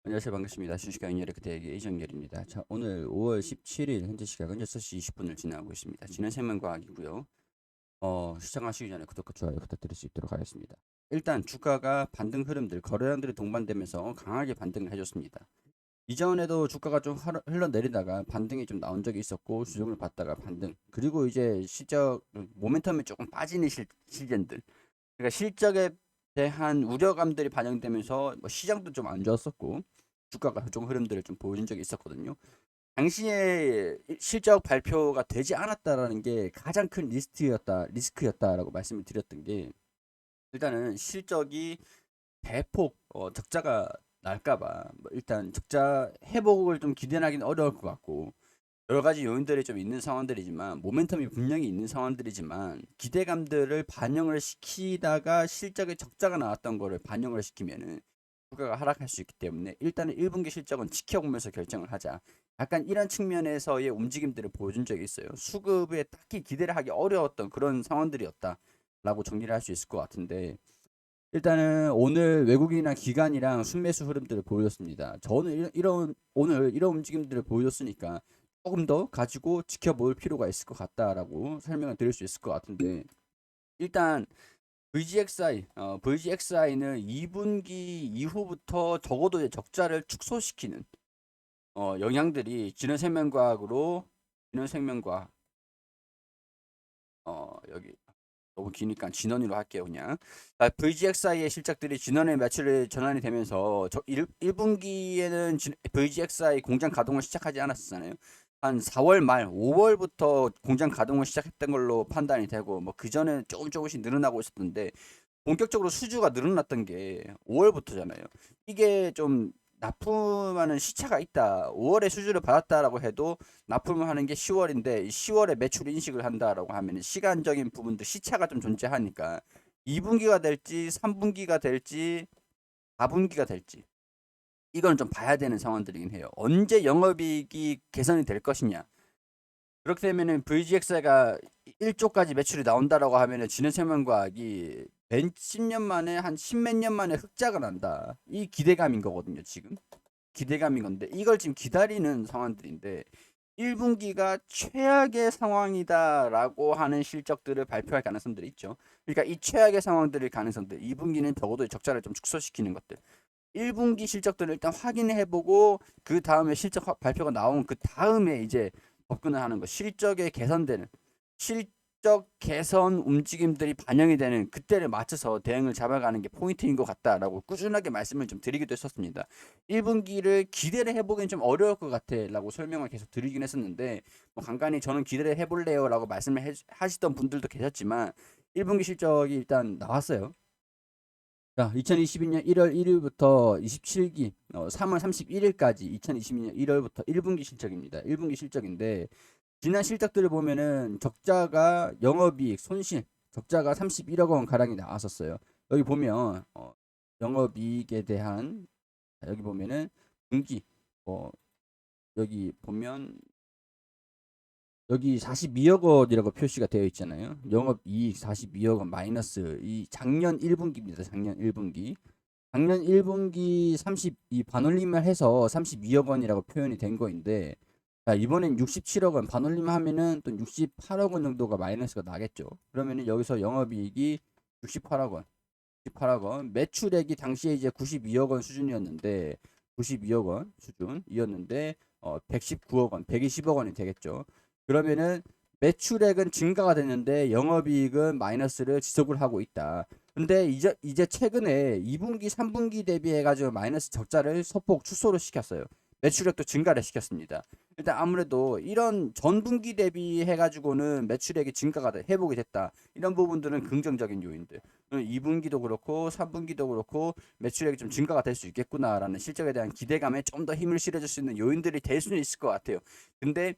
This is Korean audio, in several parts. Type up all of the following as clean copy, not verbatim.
안녕하세요. 반갑습니다. 주식가 인열의 그대에게 이정열입니다. 자, 오늘 5월 17일 현재 시각은 6시 20분을 지나고 있습니다. 지난 생명과학이고요. 시청하시기 전에 구독과 좋아요 부탁드릴 수 있도록 하겠습니다. 일단 주가가 반등 흐름들, 거래량들이 동반되면서 강하게 반등을 해줬습니다. 이전에도 주가가 좀 흘러내리다가 반등이 좀 나온 적이 있었고 주종을 받다가 반등. 그리고 이제 시적 모멘텀이 조금 빠지는 실젠들. 그러니까 실적에 대한 우려감들이 반영되면서 뭐 시장도 좀 안 좋았었고 주가가 좀 흐름들을 좀 보여준 적이 있었거든요. 당시에 실적 발표가 되지 않았다라는 게 가장 큰 리스크였다라고 말씀을 드렸던 게 일단은 실적이 대폭 적자가 날까봐 뭐 일단 적자 회복을 좀 기대하기는 어려울 것 같고 여러 가지 요인들이 좀 있는 상황들이지만 모멘텀이 분명히 있는 상황들이지만 기대감들을 반영을 시키다가 실적에 적자가 나왔던 거를 반영을 시키면은 주가가 하락할 수 있기 때문에 일단은 1분기 실적은 지켜보면서 결정을 하자. 약간 이런 측면에서의 움직임들을 보여준 적이 있어요. 수급에 딱히 기대를 하기 어려웠던 그런 상황들이었다라고 정리를 할 수 있을 것 같은데 일단은 오늘 외국인이나 기관이랑 순매수 흐름들을 보여줬습니다. 저는 오늘 이런 움직임들을 보여줬으니까 조금 더 가지고 지켜볼 필요가 있을 것 같다라고 설명을 드릴 수 있을 것 같은데 일단 VGXI는 2분기 이후부터 적어도 적자를 축소시키는 영향들이 진원생명과학 여기 너무 기니까 진원으로 할게요 그냥. VGXI의 실적들이 진원의 며칠을 전환이 되면서 1분기에는 VGXI 공장 가동을 시작하지 않았잖아요. 한 4월 말 5월부터 공장 가동을 시작했던 걸로 판단이 되고 뭐 그전에 조금씩 늘어나고 있었는데 본격적으로 수주가 늘어났던 게 5월부터잖아요. 이게 좀 납품하는 시차가 있다. 5월에 수주를 받았다라고 해도 납품을 하는 게 10월인데 10월에 매출 인식을 한다라고 하면 시간적인 부분도 시차가 좀 존재하니까 2분기가 될지 3분기가 될지 4분기가 될지 이건 좀 봐야 되는 상황들이긴 해요. 언제 영업이익이 개선이 될 것이냐. 그렇게 되면은 VGX가 1조까지 매출이 나온다라고 하면은 진해생명과학이 몇십 년 만에 한 십몇 년 만에 흑자가 난다. 이 기대감인 거거든요, 지금. 기대감인 건데 이걸 지금 기다리는 상황들인데 1분기가 최악의 상황이다라고 하는 실적들을 발표할 가능성들이 있죠. 그러니까 이 최악의 상황들일 가능성들 2분기는 적어도 적자를 좀 축소시키는 것들 1분기 실적들을 일단 확인해보고 그 다음에 실적 발표가 나온 그 다음에 이제 접근을 하는 거 실적에 개선되는 실적 개선 움직임들이 반영이 되는 그때를 맞춰서 대응을 잡아가는 게 포인트인 것 같다라고 꾸준하게 말씀을 좀 드리기도 했었습니다. 1분기를 기대를 해보기엔 좀 어려울 것 같아라고 설명을 계속 드리긴 했었는데 뭐 간간히 저는 기대를 해볼래요라고 말씀을 하시던 분들도 계셨지만 1분기 실적이 일단 나왔어요. 자, 2022년 1월 1일부터 27기, 3월 31일까지 2022년 1월부터 1분기 실적입니다. 1분기 실적인데, 지난 실적들을 보면은 적자가 영업이익, 손실, 적자가 31억 원 가량이 나왔었어요. 여기 보면, 영업이익에 대한, 여기 보면은, 분기, 어, 여기 보면 여기 42억 원이라고 표시가 되어 있잖아요. 영업이익 42억 원 마이너스 이 작년 1분기입니다. 작년 1분기. 작년 1분기 32 반올림을 해서 32억 원이라고 표현이 된 거인데 자, 이번엔 67억 원 반올림 하면은 또 68억 원 정도가 마이너스가 나겠죠. 그러면은 여기서 영업이익이 68억 원, 68억 원, 매출액이 당시에 이제 92억 원 수준이었는데 92억 원 수준이었는데 119억 원, 120억 원이 되겠죠. 그러면은 매출액은 증가가 됐는데 영업이익은 마이너스를 지속을 하고 있다. 근데 이제 최근에 2분기, 3분기 대비해 가지고 마이너스 적자를 소폭 축소를 시켰어요. 매출액도 증가를 시켰습니다. 일단 아무래도 이런 전분기 대비해 가지고는 매출액이 증가가 회복이 됐다. 이런 부분들은 긍정적인 요인들. 2분기도 그렇고 3분기도 그렇고 매출액이 좀 증가가 될 수 있겠구나라는 실적에 대한 기대감에 좀 더 힘을 실어줄 수 있는 요인들이 될 수는 있을 것 같아요. 근데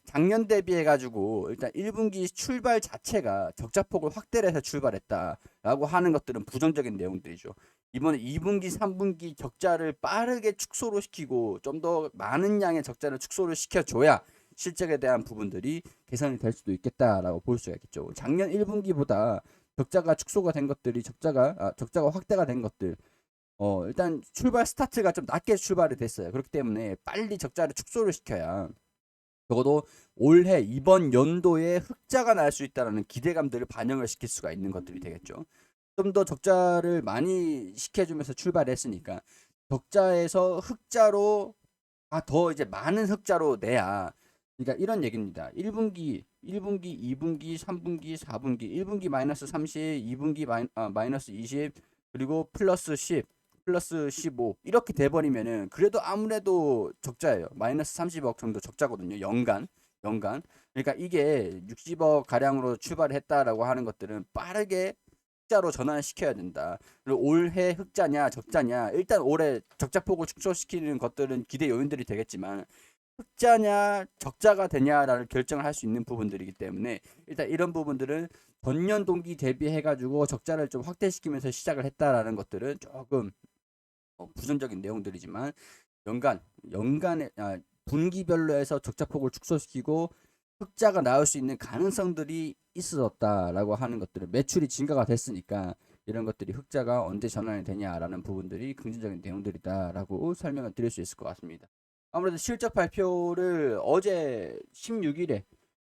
작년 대비해 가지고 일단 1분기 출발 자체가 적자폭을 확대를 해서 출발했다라고 하는 것들은 부정적인 내용들이죠. 이번에 2분기, 3분기 적자를 빠르게 축소를 시키고 좀 더 많은 양의 적자를 축소를 시켜줘야 실적에 대한 부분들이 개선이 될 수도 있겠다라고 볼 수가 있겠죠. 작년 1분기보다 적자가 축소가 된 것들이 적자가 확대가 된 것들 일단 출발 스타트가 좀 낮게 출발이 됐어요. 그렇기 때문에 빨리 적자를 축소를 시켜야 적어도 올해 이번 연도에 흑자가 날 수 있다라는 기대감들을 반영을 시킬 수가 있는 것들이 되겠죠. 좀 더 적자를 많이 시켜주면서 출발했으니까 적자에서 흑자로 더 이제 많은 흑자로 내야, 그러니까 이런 얘기입니다. 1분기, 2분기, 3분기, 4분기, 1분기 마이너스 30, 2분기 마이너스 20, 그리고 플러스 10, 플러스 15 이렇게 돼버리면은 그래도 아무래도 적자예요. 마이너스 30억 정도 적자거든요. 연간. 그러니까 이게 60억 가량으로 출발했다라고 하는 것들은 빠르게 흑자로 전환을 시켜야 된다. 그리고 올해 흑자냐 적자냐, 일단 올해 적자폭을 축소시키는 것들은 기대 요인들이 되겠지만 흑자냐 적자가 되냐라는 결정을 할 수 있는 부분들이기 때문에 일단 이런 부분들은 전년 동기 대비해 가지고 적자를 좀 확대시키면서 시작을 했다라는 것들은 조금 부정적인 내용들이지만 연간에 분기별로 해서 적자폭을 축소시키고 흑자가 나올 수 있는 가능성들이 있었다라고 하는 것들은 매출이 증가가 됐으니까 이런 것들이 흑자가 언제 전환이 되냐라는 부분들이 긍정적인 내용들이다라고 설명을 드릴 수 있을 것 같습니다. 아무래도 실적 발표를 어제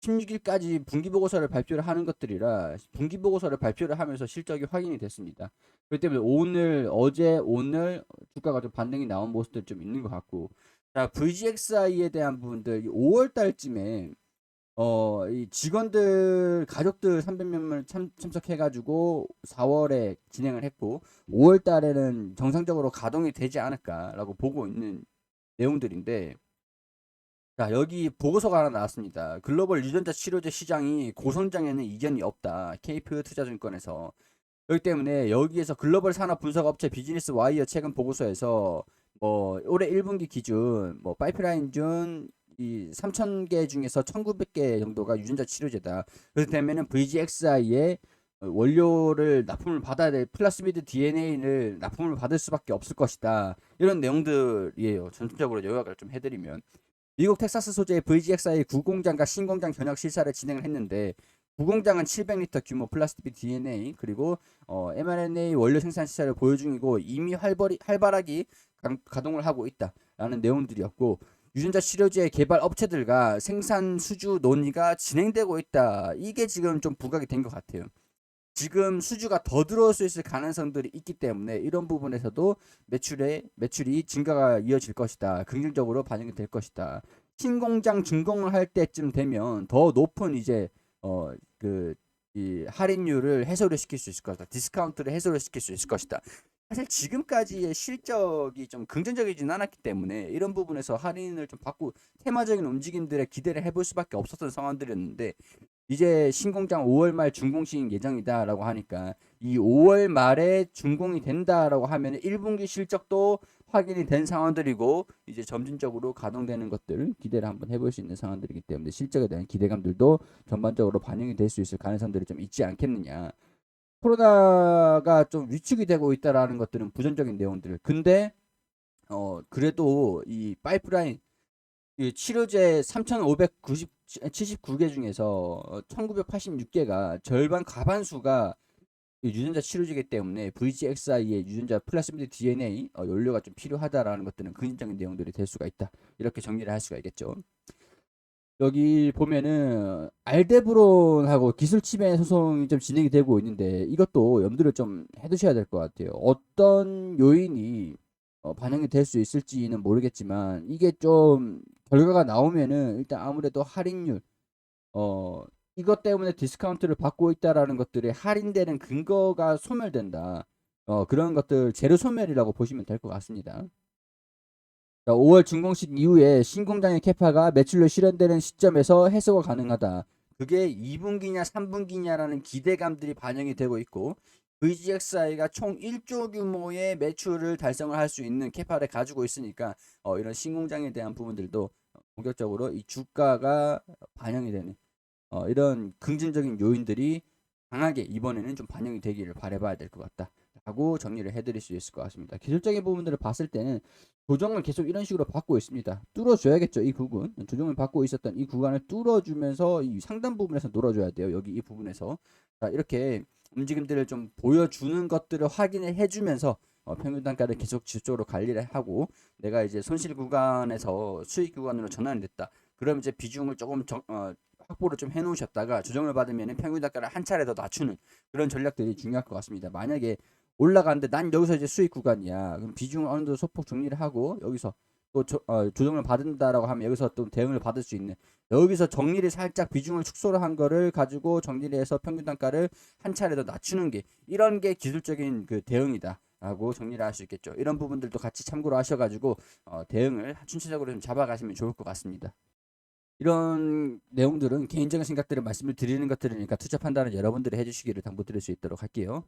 16일까지 분기보고서를 발표를 하는 것들이라 분기보고서를 발표를 하면서 실적이 확인이 됐습니다. 그렇기 때문에 오늘 주가가 좀 반등이 나온 모습들 좀 있는 것 같고, 자, VGXI에 대한 부분들 5월 달쯤에 이 직원들 가족들 300명을 참석해가지고 4월에 진행을 했고 5월 달에는 정상적으로 가동이 되지 않을까라고 보고 있는 내용들인데, 자, 여기 보고서가 하나 나왔습니다. 글로벌 유전자 치료제 시장이 고성장에는 이견이 없다. 케이프 투자증권에서. 그렇기 때문에 여기에서 글로벌 산업 분석 업체 비즈니스 와이어 최근 보고서에서 올해 1분기 기준 파이프라인 중 이 3,000개 중에서 1,900개 정도가 유전자 치료제다. 그렇기 때문에 VGXI의 원료를 납품을 받아야 될 플라스미드 DNA를 납품을 받을 수밖에 없을 것이다. 이런 내용들이에요. 전체적으로 요약을 좀 해드리면, 미국 텍사스 소재의 VGXI 구공장과 신공장 견역 실사를 진행을 했는데, 구공장은 700리터 규모 플라스틱 DNA 그리고 mRNA 원료 생산 시설을 보유 중이고 이미 활발하게 가동을 하고 있다라는 내용들이었고, 유전자 치료제 개발 업체들과 생산 수주 논의가 진행되고 있다. 이게 지금 좀 부각이 된 것 같아요. 지금 수주가 더 들어올 수 있을 가능성들이 있기 때문에 이런 부분에서도 매출이 증가가 이어질 것이다. 긍정적으로 반영이 될 것이다. 신공장 준공을 할 때쯤 되면 더 높은 이제 이 할인율을 해소를 시킬 수 있을 것이다. 디스카운트를 해소를 시킬 수 있을 것이다. 사실 지금까지의 실적이 좀 긍정적이진 않았기 때문에 이런 부분에서 할인을 좀 받고 테마적인 움직임들에 기대를 해볼 수밖에 없었던 상황들이었는데, 이제 신공장 5월 말 준공식 예정이다라고 하니까 이 5월 말에 준공이 된다라고 하면 1분기 실적도 확인이 된 상황들이고 이제 점진적으로 가동되는 것들 기대를 한번 해볼 수 있는 상황들이기 때문에 실적에 대한 기대감들도 전반적으로 반영이 될 수 있을 가능성들이 좀 있지 않겠느냐. 코로나가 좀 위축이 되고 있다라는 것들은 부정적인 내용들. 근데 그래도 이 파이프라인 이 치료제 3,579개 중에서 1,986개가 절반 과반수가 유전자 치료제이기 때문에 VGXI의 유전자 플라스미드 DNA 연료가 좀 필요하다라는 것들은 긍정적인 내용들이 될 수가 있다. 이렇게 정리를 할 수가 있겠죠. 여기 보면은 알데브론하고 기술 침해 소송이 좀 진행이 되고 있는데 이것도 염두를 좀 해두셔야 될 것 같아요. 어떤 요인이 반영이 될 수 있을지는 모르겠지만 이게 좀 결과가 나오면은 일단 아무래도 할인율 이것 때문에 디스카운트를 받고 있다라는 것들이 할인되는 근거가 소멸된다. 그런 것들 재료 소멸이라고 보시면 될 것 같습니다. 5월 준공식 이후에 신공장의 캐파가 매출로 실현되는 시점에서 해소가 가능하다. 그게 2분기냐 3분기냐라는 기대감들이 반영이 되고 있고 VGXI가 총 1조 규모의 매출을 달성을 할 수 있는 캐파를 가지고 있으니까 이런 신공장에 대한 부분들도 본격적으로 이 주가가 반영이 되는 이런 긍정적인 요인들이 강하게 이번에는 좀 반영이 되기를 바라봐야 될 것 같다 라고 정리를 해드릴 수 있을 것 같습니다. 기술적인 부분들을 봤을 때는 조정을 계속 이런 식으로 받고 있습니다. 뚫어줘야겠죠. 이 부분 조정을 받고 있었던 이 구간을 뚫어주면서 이 상단 부분에서 놀아줘야 돼요. 여기 이 부분에서 자, 이렇게 움직임들을 좀 보여주는 것들을 확인을 해주면서 평균 단가를 계속 지속적으로 관리를 하고 내가 이제 손실 구간에서 수익 구간으로 전환이 됐다. 그럼 이제 비중을 조금 확보를 좀 해놓으셨다가 조정을 받으면 평균 단가를 한 차례 더 낮추는 그런 전략들이 중요할 것 같습니다. 만약에 올라가는데 난 여기서 이제 수익 구간이야. 그럼 비중을 어느 정도 소폭 정리를 하고 여기서 또 조정을 받는다라고 하면 여기서 또 대응을 받을 수 있는 여기서 정리를 살짝 비중을 축소를 한 거를 가지고 정리를 해서 평균 단가를 한 차례 더 낮추는 게 이런 게 기술적인 그 대응이다. 라고 정리를 할 수 있겠죠. 이런 부분들도 같이 참고로 하셔가지고 대응을 순차적으로 좀 잡아가시면 좋을 것 같습니다. 이런 내용들은 개인적인 생각들을 말씀을 드리는 것들이니까 투자 판단은 여러분들이 해주시기를 당부드릴 수 있도록 할게요.